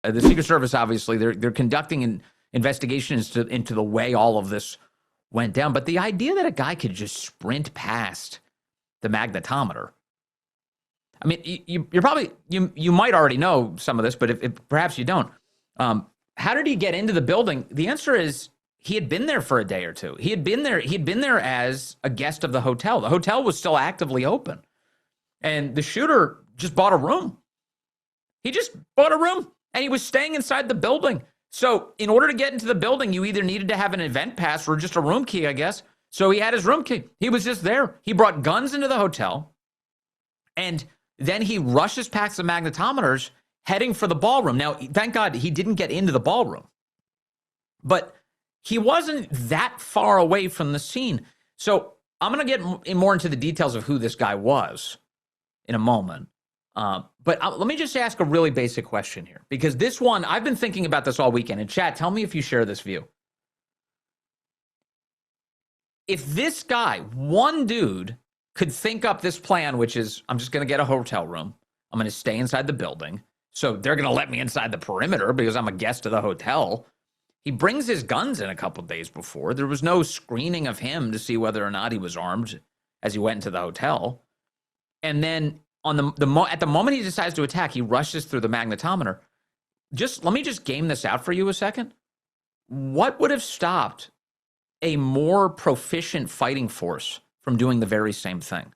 The Secret Service, obviously, they're conducting an investigation into the way all of this went down. But the idea that a guy could just sprint past the magnetometer. I mean, you're probably, you might already know some of this, but if perhaps you don't. How did he get into the building? The answer is he had been there for a day or two. He had been there as a guest of the hotel. The hotel was still actively open. And the shooter just bought a room. He just bought a room, and he was staying inside the building. So in order to get into the building, you either needed to have an event pass or just a room key, I guess. So he had his room key. He was just there. He brought guns into the hotel, and then he rushes past the magnetometers, heading for the ballroom. Now, thank God he didn't get into the ballroom, but he wasn't that far away from the scene. So I'm going to get more into the details of who this guy was in a moment. But let me just ask a really basic question here, because this one, I've been thinking about this all weekend. And chat, tell me if you share this view. If this guy, one dude, could think up this plan, which is, I'm just going to get a hotel room. I'm going to stay inside the building. So they're going to let me inside the perimeter because I'm a guest of the hotel. He brings his guns in a couple of days before. There was no screening of him to see whether or not he was armed as he went into the hotel. And then at the moment he decides to attack, he rushes through the magnetometer. Let me just game this out for you a second. What would have stopped a more proficient fighting force from doing the very same thing?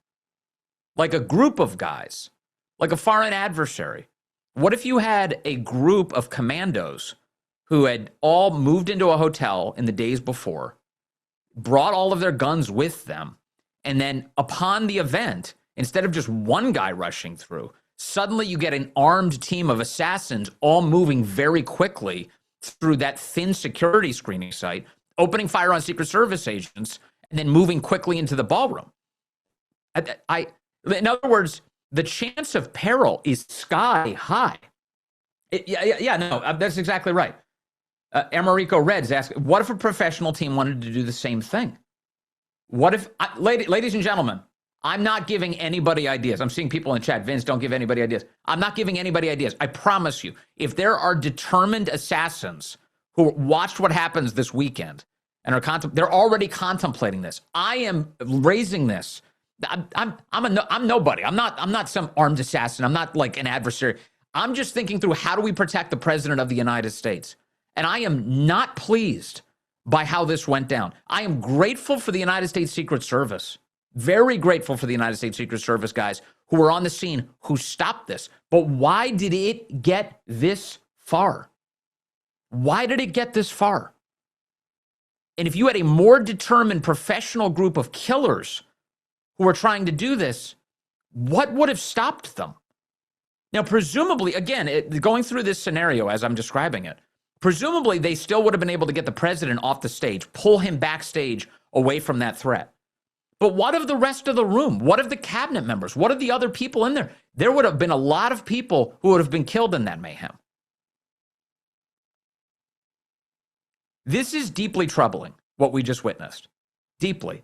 Like a group of guys, like a foreign adversary. What if you had a group of commandos who had all moved into a hotel in the days before, brought all of their guns with them, and then upon the event, instead of just one guy rushing through, suddenly you get an armed team of assassins all moving very quickly through that thin security screening site, opening fire on Secret Service agents, and then moving quickly into the ballroom. In other words, the chance of peril is sky high. That's exactly right. Americo Reds asked, what if a professional team wanted to do the same thing? What if, ladies and gentlemen, I'm not giving anybody ideas. I'm seeing people in the chat, Vince, don't give anybody ideas. I'm not giving anybody ideas. I promise you, if there are determined assassins who watched what happens this weekend and they're already contemplating this, I am raising this. I'm nobody. I'm not some armed assassin. I'm not like an adversary. I'm just thinking through, how do we protect the president of the United States? And I am not pleased by how this went down. I am grateful for the United States Secret Service. Very grateful for the United States Secret Service guys who were on the scene, who stopped this. But why did it get this far? Why did it get this far? And if you had a more determined professional group of killers who were trying to do this, what would have stopped them? Now, presumably, again, going through this scenario as I'm describing it, presumably they still would have been able to get the president off the stage, pull him backstage away from that threat. But what of the rest of the room? What of the cabinet members? What of the other people in there? There would have been a lot of people who would have been killed in that mayhem. This is deeply troubling, what we just witnessed. Deeply.